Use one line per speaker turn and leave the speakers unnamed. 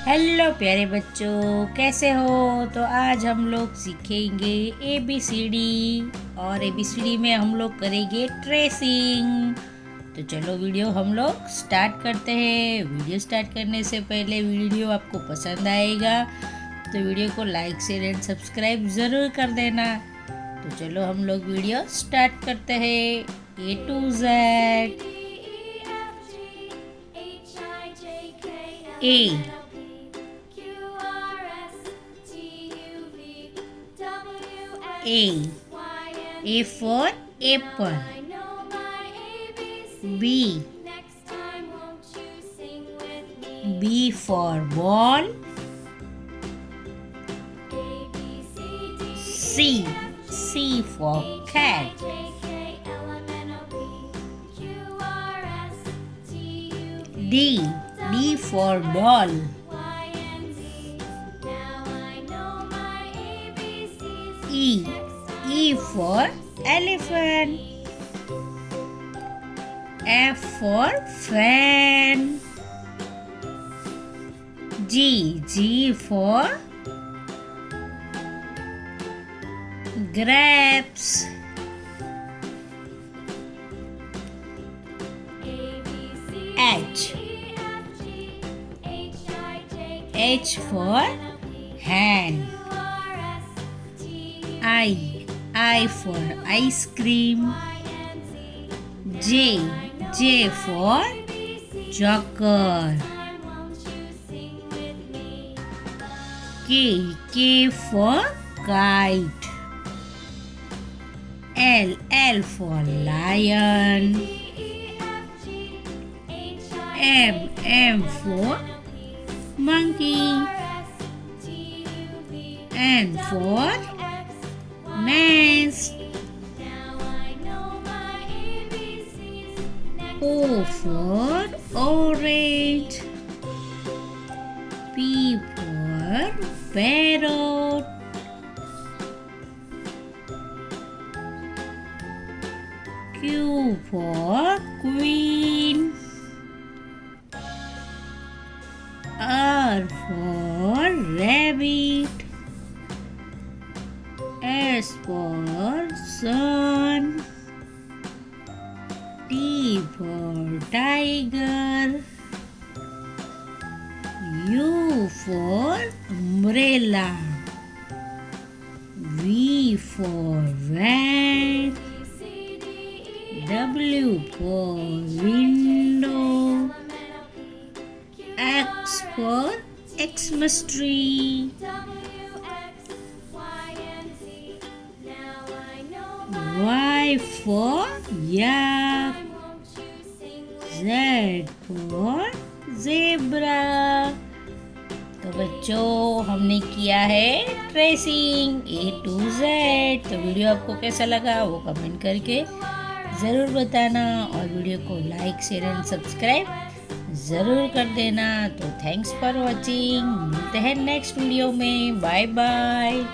Hello प्यारे बच्चों, कैसे हो। तो आज हम लोग सीखेंगे ABCD और ABCD में हम लोग करेंगे ट्रेसिंग। तो चलो वीडियो हम लोग स्टार्ट करते हैं। वीडियो स्टार्ट करने से पहले वीडियो आपको पसंद आएगा तो वीडियो को लाइक शेयर एंड सब्सक्राइब ज़रूर कर देना। तो चलो हम लोग वीडियो स्टार्ट करते हैं। A to Z। A A for apple. B B for ball. C for cat. D for doll. E for elephant. F for fan. G for grapes. H for hand. I for ice cream. J for joker. K for kite. L for lion. M for monkey. N for nest. O for orange. P for parrot. Q for queen. R for rabbit. S for sun. T for tiger. U for umbrella. V for van. W for window. X for Xmas tree. Y for yak. Z for zebra। तो बच्चों हमने किया है tracing A to Z। तो video आपको कैसा लगा वो कमेंट करके ज़रूर बताना और वीडियो को लाइक शेयर एंड सब्सक्राइब ज़रूर कर देना। तो थैंक्स फॉर वॉचिंग। मिलते हैं नेक्स्ट वीडियो में। Bye bye.